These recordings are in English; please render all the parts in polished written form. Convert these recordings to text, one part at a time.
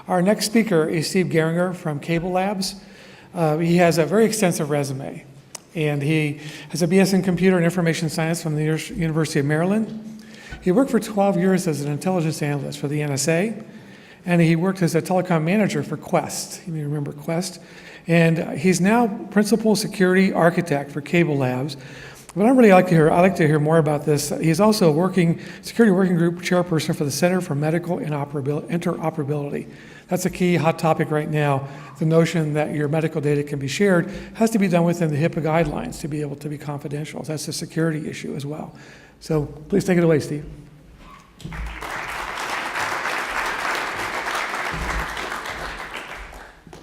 Our next speaker is Steve Goeringer from Cable Labs. He has a very extensive resume, and he has a BS in Computer and Information Science from the University of Maryland. He worked for 12 years as an intelligence analyst for the NSA, and he worked as a telecom manager for Quest. You may remember Quest. And he's now principal security architect for Cable Labs. What I'd like to hear more about this. He's also a security working group chairperson for the Center for Medical Interoperability. That's a key hot topic right now. The notion that your medical data can be shared has to be done within the HIPAA guidelines to be able to be confidential. That's a security issue as well. So please take it away, Steve.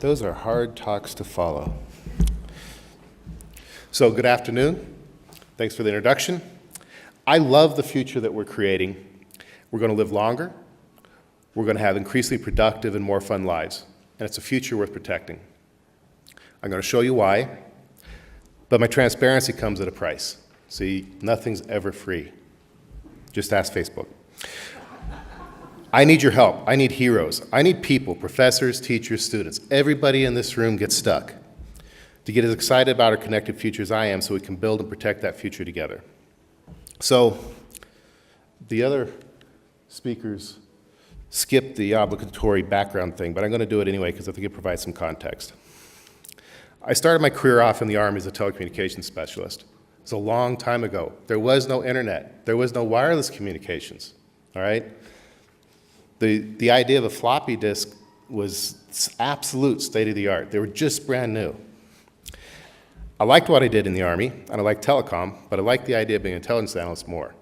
Those are hard talks to follow. So good afternoon. Thanks for the introduction. I love the future that we're creating. We're going to live longer. We're going to have increasingly productive and more fun lives. And it's a future worth protecting. I'm going to show you why. But my transparency comes at a price. See, nothing's ever free. Just ask Facebook. I need your help. I need heroes. I need people, professors, teachers, students. Everybody in this room gets stuck to get as excited about our connected future as I am so we can build and protect that future together. So the other speakers skipped the obligatory background thing, but I'm going to do it anyway because I think it provides some context. I started my career off in the Army as a telecommunications specialist. It was a long time ago. There was no internet. There was no wireless communications, all right? The idea of a floppy disk was absolute state-of-the-art. They were just brand new. I liked what I did in the Army, and I liked telecom, but I liked the idea of being an intelligence analyst more.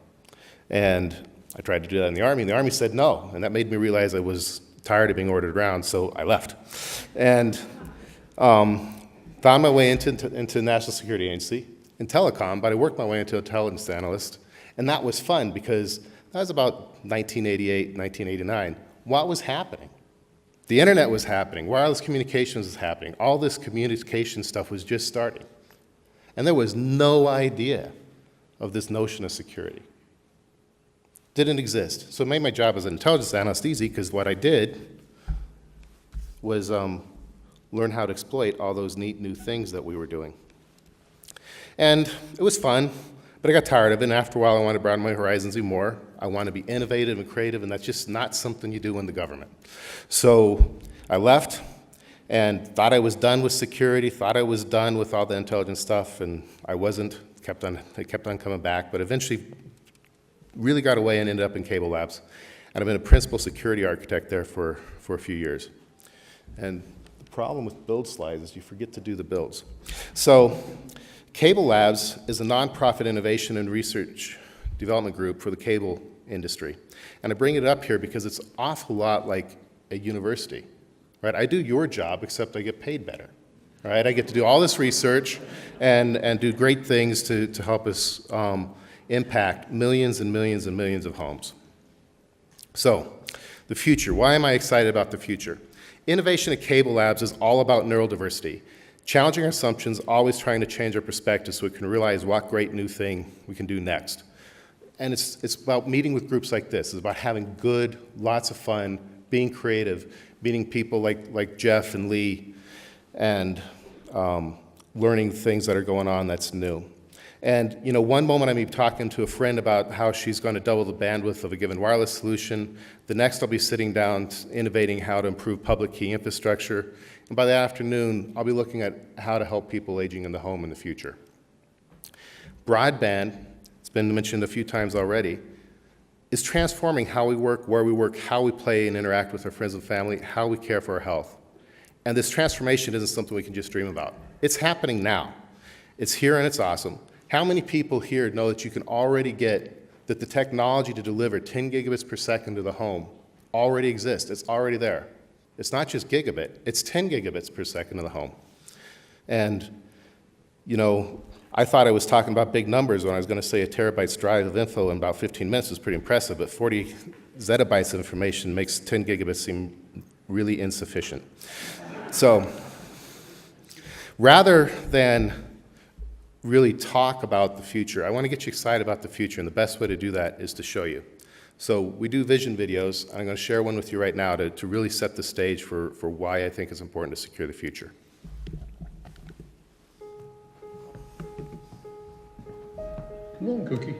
And I tried to do that in the Army, and the Army said no, and that made me realize I was tired of being ordered around, so I left. And found my way into the National Security Agency in telecom, but I worked my way into intelligence analyst, and that was fun because that was about 1988, 1989. What was happening? The internet was happening. Wireless communications was happening. All this communication stuff was just starting. And there was no idea of this notion of security. Didn't exist. So it made my job as an intelligence analyst easy because what I did was learn how to exploit all those neat new things that we were doing. And it was fun. But I got tired of it, and after a while I wanted to broaden my horizons even more. I want to be innovative and creative, and that's just not something you do in the government. So I left and thought I was done with security, thought I was done with all the intelligence stuff, and I wasn't. It kept on coming back, but eventually really got away and ended up in Cable Labs. And I've been a principal security architect there for a few years. And the problem with build slides is you forget to do the builds. So Cable Labs is a nonprofit innovation and research development group for the cable industry. And I bring it up here because it's an awful lot like a university, right? I do your job, except I get paid better, right? I get to do all this research and do great things to help us impact millions and millions and millions of homes. So, the future. Why am I excited about the future? Innovation at Cable Labs is all about neurodiversity. Challenging our assumptions, always trying to change our perspective so we can realize what great new thing we can do next. And it's about meeting with groups like this. It's about having good, lots of fun, being creative, meeting people like Jeff and Lee, and learning things that are going on that's new. And you know, one moment I may be talking to a friend about how she's going to double the bandwidth of a given wireless solution. The next I'll be sitting down innovating how to improve public key infrastructure. And by the afternoon, I'll be looking at how to help people aging in the home in the future. Broadband, it's been mentioned a few times already, is transforming how we work, where we work, how we play and interact with our friends and family, how we care for our health. And this transformation isn't something we can just dream about. It's happening now. It's here and it's awesome. How many people here know that you can already get that the technology to deliver 10 gigabits per second to the home already exists? It's already there. It's not just gigabit, it's 10 gigabits per second in the home. And, you know, I thought I was talking about big numbers when I was going to say a terabyte's drive of info in about 15 minutes was pretty impressive, but 40 zettabytes of information makes 10 gigabits seem really insufficient. So, rather than really talk about the future, I want to get you excited about the future, and the best way to do that is to show you. So we do vision videos. I'm going to share one with you right now to really set the stage for why I think it's important to secure the future. Come on, Cookie.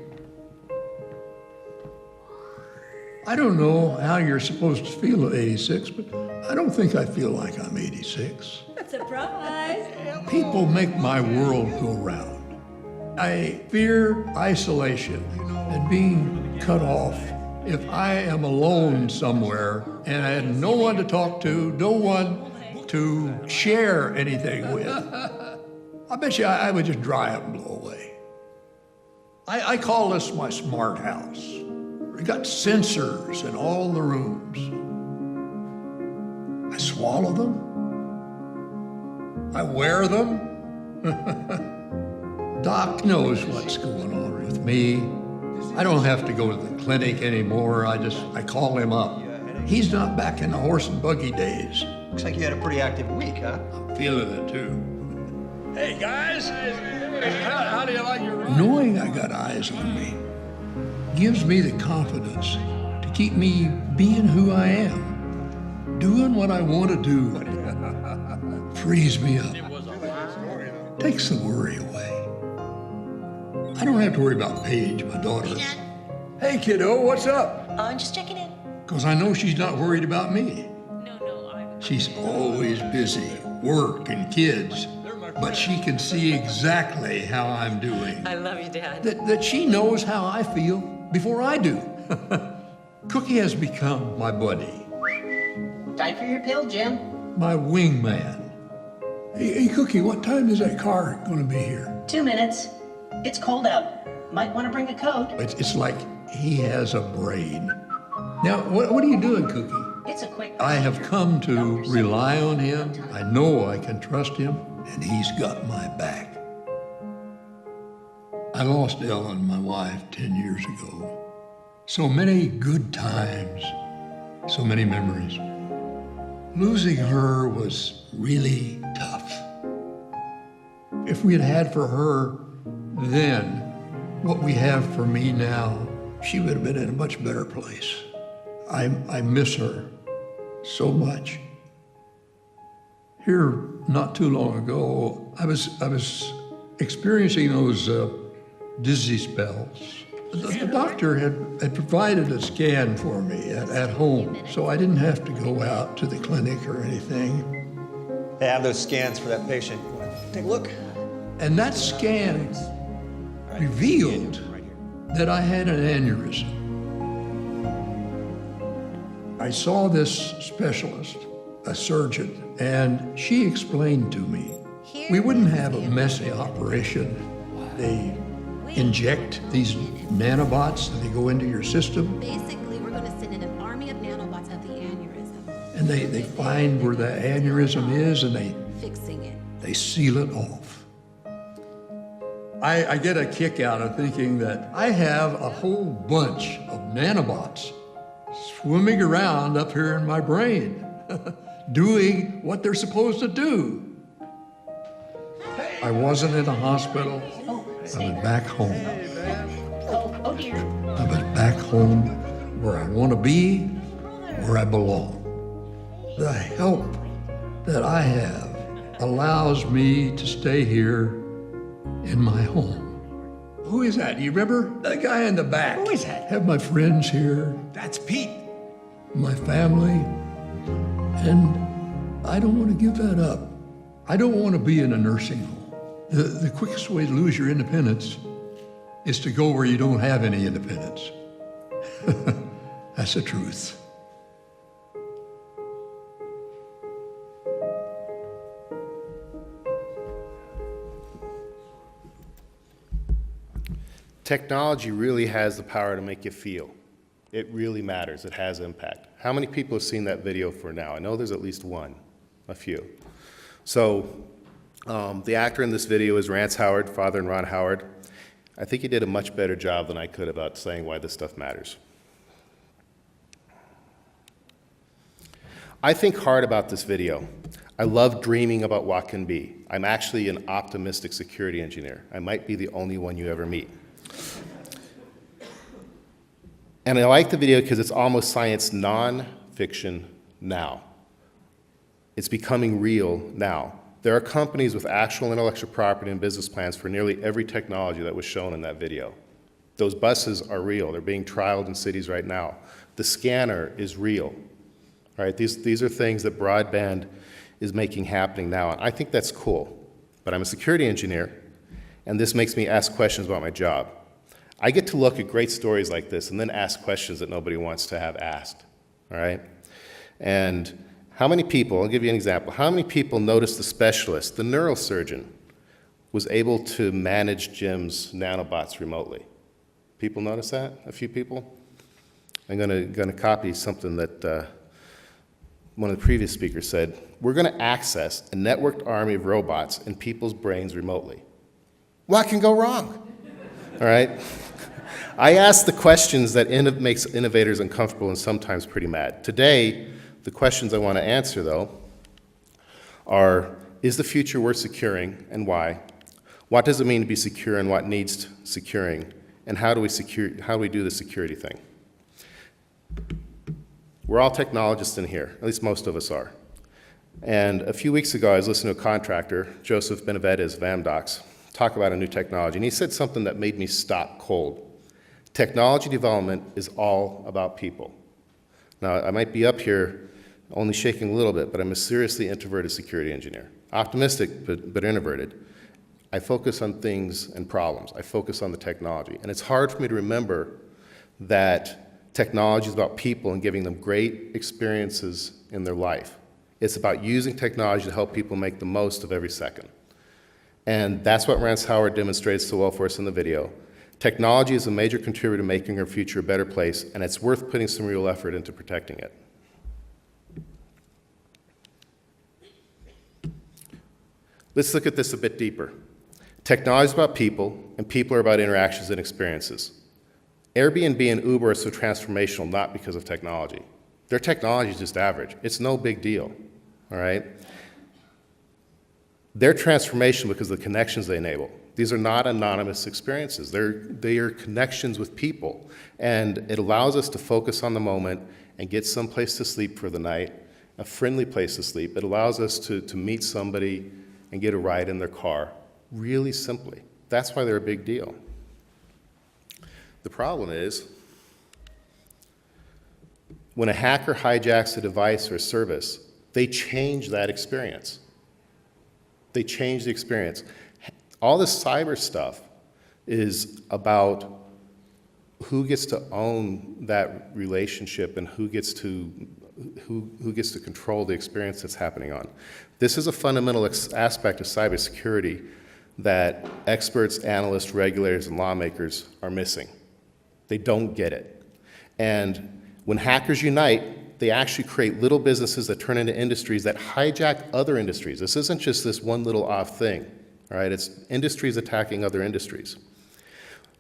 I don't know how you're supposed to feel at 86, but I don't think I feel like I'm 86. Surprise! People make my world go round. I fear isolation and being cut off. If I am alone somewhere and I had no one to talk to, no one to share anything with, I bet you I would just dry up and blow away. I call this my smart house. We got sensors in all the rooms. I swallow them. I wear them. Doc knows what's going on with me. I don't have to go to the clinic anymore. I call him up. He's not back in the horse and buggy days. Looks like you had a pretty active week, huh? I'm feeling it too. Hey guys, how do you like your ride? Knowing I got eyes on me gives me the confidence to keep me being who I am, doing what I want to do. Frees me up, takes the worry away. I don't have to worry about Paige, my daughter. Hey, Dad. Hey kiddo, what's up? I'm just checking in. Because I know she's not worried about me. No, I'm... She's always busy, work and kids, but she can see exactly how I'm doing. I love you, Dad. That she knows how I feel before I do. Cookie has become my buddy, Time for your pill, Jim. my wingman. Hey, Cookie, what time is that car going to be here? 2 minutes. It's cold out. Might want to bring a coat. It's like he has a brain. Now, what are you doing, Cookie? It's a quick I have come to rely on him. I know I can trust him, and he's got my back. I lost Ellen, my wife, 10 years ago. So many good times, so many memories. Losing her was really tough. If we had had for her then what we have for me now, she would have been in a much better place. I miss her so much. Here, not too long ago, I was experiencing those dizzy spells. The doctor had provided a scan for me at home, so I didn't have to go out to the clinic or anything. They have those scans for that patient. Take a look. And that scan revealed that I had an aneurysm. I saw this specialist, a surgeon, and she explained to me, we wouldn't have a messy operation. They inject these nanobots and they go into your system Basically, we're going to send in an army of nanobots at the aneurysm, and they find where the aneurysm is and fixing it. they seal it off. I get a kick out of thinking that I have a whole bunch of nanobots swimming around up here in my brain, doing what they're supposed to do. I wasn't in a hospital. I was back home. Oh dear. I was back home where I want to be, where I belong. The help that I have allows me to stay here in my home. Who is that? You remember? That guy in the back. Who is that? Have my friends here, That's Pete. my family, and I don't want to give that up. I don't want to be in a nursing home. The quickest way to lose your independence is to go where you don't have any independence. That's the truth. Technology really has the power to make you feel. It really matters. It has impact. How many people have seen that video for now? I know there's at least one, a few. So the actor in this video is Rance Howard, father and Ron Howard. I think he did a much better job than I could about saying why this stuff matters. I think hard about this video. I love dreaming about what can be. I'm actually an optimistic security engineer. I might be the only one you ever meet. And I like the video because it's almost science non-fiction now. It's becoming real now. There are companies with actual intellectual property and business plans for nearly every technology that was shown in that video. Those buses are real. They're being trialed in cities right now. The scanner is real. Right? These are things that broadband is making happening now. And I think that's cool. But I'm a security engineer, and this makes me ask questions about my job. I get to look at great stories like this and then ask questions that nobody wants to have asked. All right? And how many people, I'll give you an example, how many people noticed the specialist, the neurosurgeon, was able to manage Jim's nanobots remotely? People notice that? A few people? I'm going to copy something that one of the previous speakers said. We're going to access a networked army of robots in people's brains remotely. What can go wrong? All right? I ask the questions that makes innovators uncomfortable and sometimes pretty mad. Today, the questions I want to answer, though, are, is the future worth securing and why? What does it mean to be secure and what needs securing? And how do we do the security thing? We're all technologists in here, at least most of us are. And a few weeks ago, I was listening to a contractor, Joseph Benavides of Amdocs, talk about a new technology. And he said something that made me stop cold. Technology development is all about people. Now, I might be up here only shaking a little bit, but I'm a seriously introverted security engineer. Optimistic, but introverted. I focus on things and problems. I focus on the technology. And it's hard for me to remember that technology is about people and giving them great experiences in their life. It's about using technology to help people make the most of every second. And that's what Rance Howard demonstrates so well for us in the video. Technology is a major contributor to making our future a better place, and it's worth putting some real effort into protecting it. Let's look at this a bit deeper. Technology is about people, and people are about interactions and experiences. Airbnb and Uber are so transformational not because of technology. Their technology is just average. It's no big deal, all right? They're transformational because of the connections they enable. These are not anonymous experiences. They are connections with people, and it allows us to focus on the moment and get someplace to sleep for the night, a friendly place to sleep. It allows us to meet somebody and get a ride in their car, really simply. That's why they're a big deal. The problem is, when a hacker hijacks a device or a service, they change that experience. They change the experience. All this cyber stuff is about who gets to own that relationship and who gets to control the experience that's happening on. This is a fundamental aspect of cybersecurity that experts, analysts, regulators, and lawmakers are missing. They don't get it. And when hackers unite, they actually create little businesses that turn into industries that hijack other industries. This isn't just this one little off thing, all right? It's industries attacking other industries.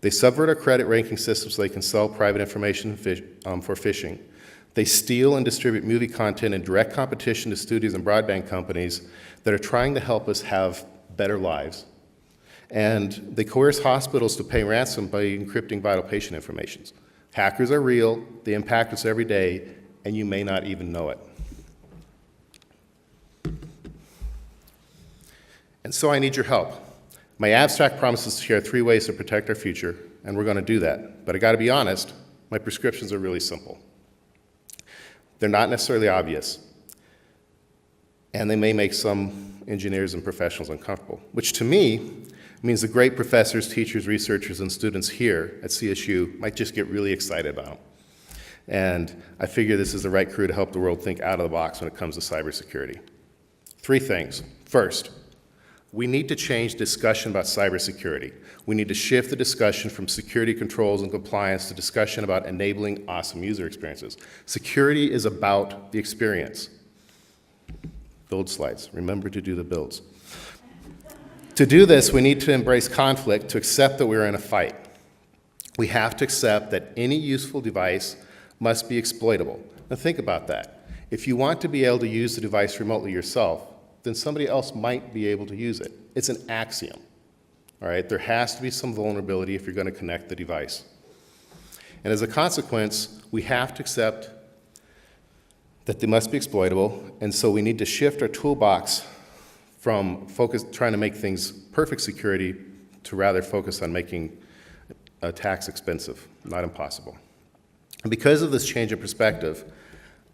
They subvert our credit ranking systems so they can sell private information for phishing. They steal and distribute movie content in direct competition to studios and broadband companies that are trying to help us have better lives. And they coerce hospitals to pay ransom by encrypting vital patient information. Hackers are real, they impact us every day, and you may not even know it. And so I need your help. My abstract promises to share 3 ways to protect our future, and we're going to do that. But I got to be honest, my prescriptions are really simple. They're not necessarily obvious, and they may make some engineers and professionals uncomfortable, which to me means the great professors, teachers, researchers, and students here at CSU might just get really excited about them. And I figure this is the right crew to help the world think out of the box when it comes to cybersecurity. 3 things. First, we need to change discussion about cybersecurity. We need to shift the discussion from security controls and compliance to discussion about enabling awesome user experiences. Security is about the experience. Build slides. Remember to do the builds. To do this, we need to embrace conflict, to accept that we're in a fight. We have to accept that any useful device must be exploitable. Now think about that. If you want to be able to use the device remotely yourself, then somebody else might be able to use it. It's an axiom, all right? There has to be some vulnerability if you're going to connect the device. And as a consequence, we have to accept that they must be exploitable, and so we need to shift our toolbox from trying to make things perfect security to rather focus on making attacks expensive, not impossible. And because of this change in perspective,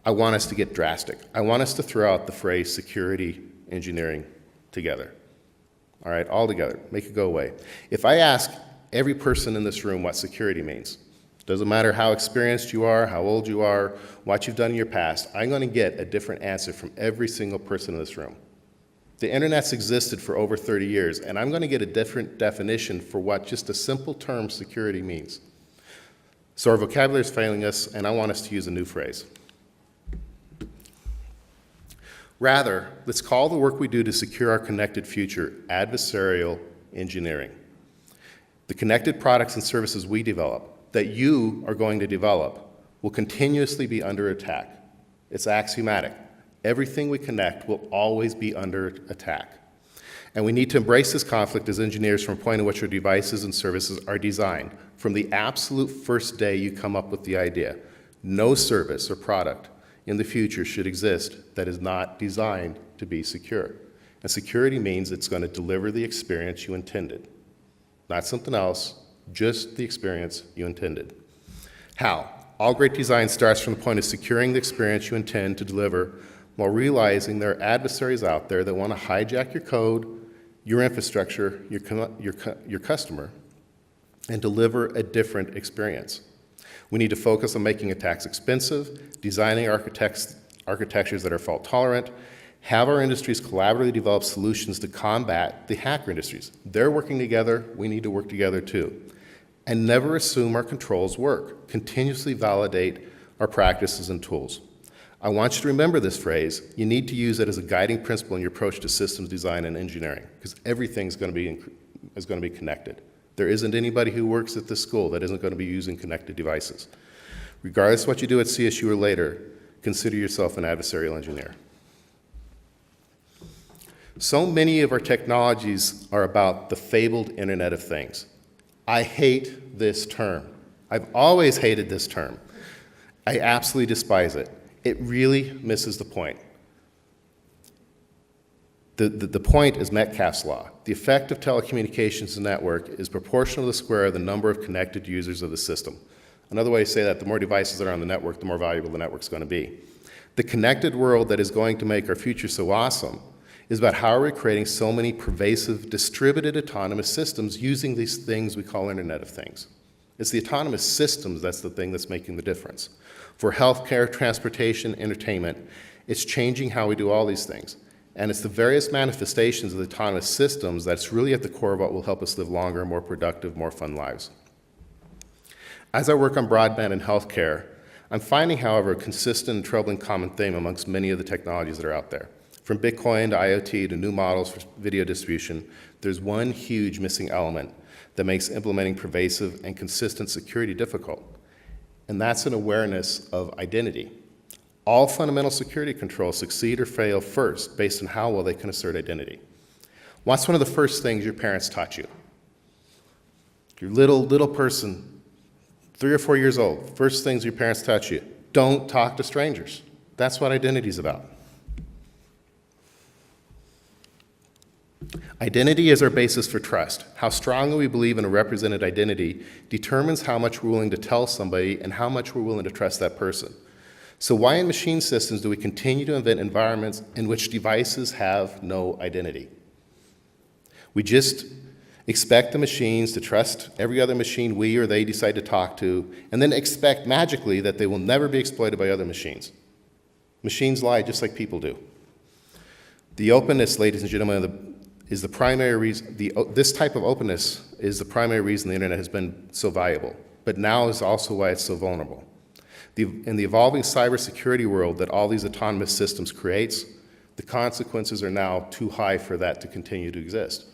I want us to get drastic. I want us to throw out the phrase security engineering together. All right, all together, make it go away. If I ask every person in this room what security means, doesn't matter how experienced you are, how old you are, what you've done in your past, I'm going to get a different answer from every single person in this room. The internet's existed for over 30 years, and I'm going to get a different definition for what just a simple term security means. So our vocabulary is failing us, and I want us to use a new phrase. Rather, let's call the work we do to secure our connected future adversarial engineering. The connected products and services we develop, that you are going to develop, will continuously be under attack. It's axiomatic. Everything we connect will always be under attack. And we need to embrace this conflict as engineers from a point at which our devices and services are designed. From the absolute first day you come up with the idea, no service or product in the future should exist that is not designed to be secure. And security means it's going to deliver the experience you intended. Not something else, just the experience you intended. How? All great design starts from the point of securing the experience you intend to deliver while realizing there are adversaries out there that want to hijack your code, your infrastructure, your customer, and deliver a different experience. We need to focus on making attacks expensive, designing architectures that are fault tolerant, have our industries collaboratively develop solutions to combat the hacker industries. They're working together, we need to work together too. And never assume our controls work. Continuously validate our practices and tools. I want you to remember this phrase. You need to use it as a guiding principle in your approach to systems design and engineering, because everything's going to be connected. There isn't anybody who works at this school that isn't going to be using connected devices. Regardless of what you do at CSU or later, consider yourself an adversarial engineer. So many of our technologies are about the fabled Internet of Things. I hate this term. I've always hated this term. I absolutely despise it. It really misses the point. The point is Metcalfe's law. The effect of telecommunications network is proportional to the square of the number of connected users of the system. Another way to say that, the more devices that are on the network, the more valuable the network's going to be. The connected world that is going to make our future so awesome is about how are we creating so many pervasive, distributed autonomous systems using these things we call Internet of Things. It's the autonomous systems that's the thing that's making the difference. For healthcare, transportation, entertainment, it's changing how we do all these things. And it's the various manifestations of the autonomous systems that's really at the core of what will help us live longer, more productive, more fun lives. As I work on broadband and healthcare, I'm finding, however, a consistent and troubling common theme amongst many of the technologies that are out there. From Bitcoin to IoT to new models for video distribution, there's one huge missing element that makes implementing pervasive and consistent security difficult, and that's an awareness of identity. All fundamental security controls succeed or fail first based on how well they can assert identity. What's one of the first things your parents taught you? Your little person, 3 or 4 years old, first things your parents taught you, don't talk to strangers. That's what identity is about. Identity is our basis for trust. How strongly we believe in a represented identity determines how much we're willing to tell somebody and how much we're willing to trust that person. So why in machine systems do we continue to invent environments in which devices have no identity? We just expect the machines to trust every other machine we or they decide to talk to, and then expect magically that they will never be exploited by other machines. Machines lie just like people do. The openness, ladies and gentlemen, is the primary reason, this type of openness is the primary reason the internet has been so valuable, but now is also why it's so vulnerable. In the evolving cybersecurity world that all these autonomous systems creates, the consequences are now too high for that to continue to exist.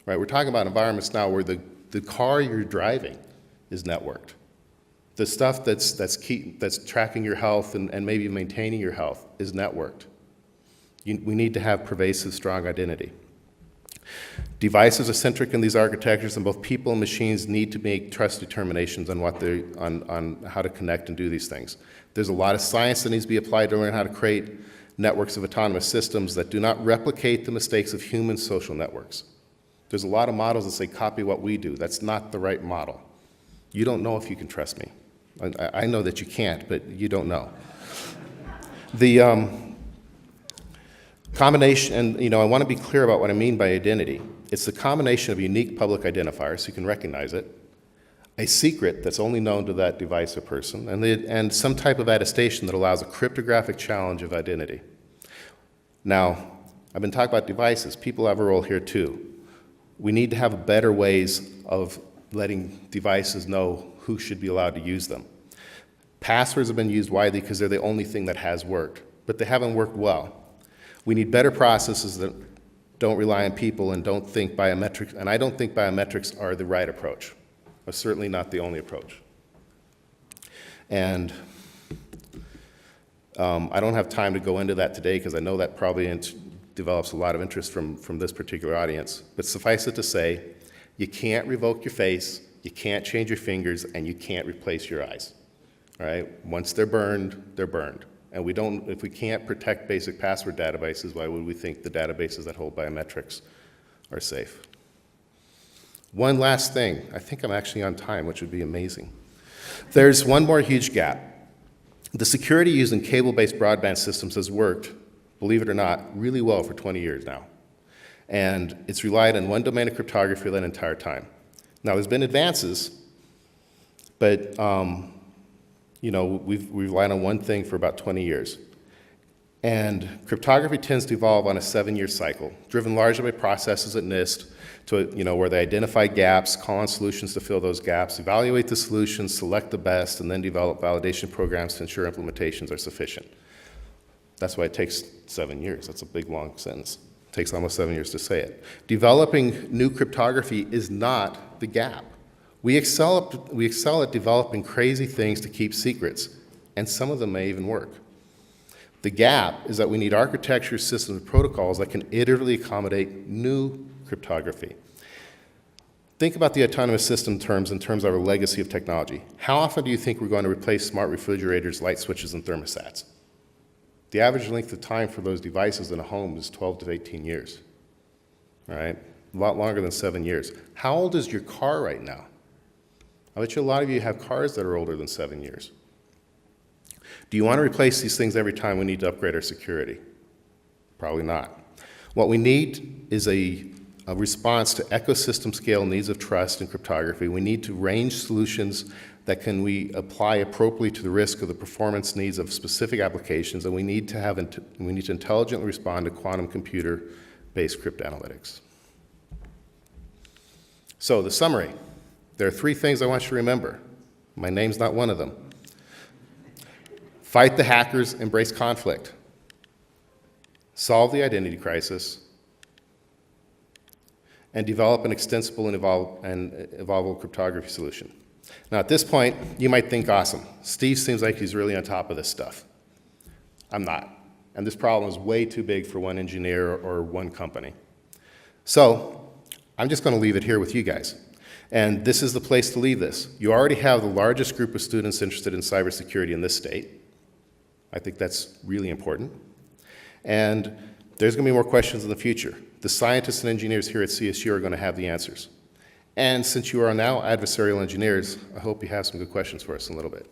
Right? We're talking about environments now where the car you're driving is networked. The stuff that's tracking your health and maybe maintaining your health is networked. We need to have pervasive, strong identity. Devices are centric in these architectures, and both people and machines need to make trust determinations on on how to connect and do these things. There's a lot of science that needs to be applied to learn how to create networks of autonomous systems that do not replicate the mistakes of human social networks. There's a lot of models that say copy what we do. That's not the right model. You don't know if you can trust me. I know that you can't, but you don't know. The combination, and I want to be clear about what I mean by identity. It's the combination of a unique public identifier, so you can recognize it, a secret that's only known to that device or person, and some type of attestation that allows a cryptographic challenge of identity. Now, I've been talking about devices. People have a role here too. We need to have better ways of letting devices know who should be allowed to use them. Passwords have been used widely because they're the only thing that has worked, but they haven't worked well. We need better processes that don't rely on people and don't think biometrics, and I don't think biometrics are the right approach. Are certainly not the only approach. And I don't have time to go into that today because I know that probably develops a lot of interest from this particular audience. But suffice it to say, you can't revoke your face, you can't change your fingers, and you can't replace your eyes. All right? Once they're burned, they're burned. And if we can't protect basic password databases, why would we think the databases that hold biometrics are safe? One last thing. I think I'm actually on time, which would be amazing. There's one more huge gap. The security used in cable-based broadband systems has worked, believe it or not, really well for 20 years now. And it's relied on one domain of cryptography that entire time. Now, there's been advances, but we've relied on one thing for about 20 years. And cryptography tends to evolve on a 7-year cycle, driven largely by processes at NIST where they identify gaps, call on solutions to fill those gaps, evaluate the solutions, select the best, and then develop validation programs to ensure implementations are sufficient. That's why it takes 7 years. That's a big, long sentence. It takes almost 7 years to say it. Developing new cryptography is not the gap. We excel at developing crazy things to keep secrets, and some of them may even work. The gap is that we need architecture, systems, and protocols that can iteratively accommodate new cryptography. Think about the autonomous system terms in terms of our legacy of technology. How often do you think we're going to replace smart refrigerators, light switches, and thermostats? The average length of time for those devices in a home is 12 to 18 years. All right? A lot longer than 7 years. How old is your car right now? I bet you a lot of you have cars that are older than 7 years. Do you want to replace these things every time we need to upgrade our security? Probably not. What we need is a response to ecosystem scale needs of trust and cryptography. We need to range solutions that we apply appropriately to the risk of the performance needs of specific applications, and we need to intelligently respond to quantum computer-based cryptanalytics. So the summary. There are 3 things I want you to remember. My name's not one of them. Fight the hackers, embrace conflict. Solve the identity crisis, and develop an extensible and evolvable cryptography solution. Now, at this point, you might think, awesome, Steve seems like he's really on top of this stuff. I'm not. And this problem is way too big for one engineer or one company. So, I'm just going to leave it here with you guys. And this is the place to leave this. You already have the largest group of students interested in cybersecurity in this state. I think that's really important. And there's going to be more questions in the future. The scientists and engineers here at CSU are going to have the answers. And since you are now adversarial engineers, I hope you have some good questions for us in a little bit.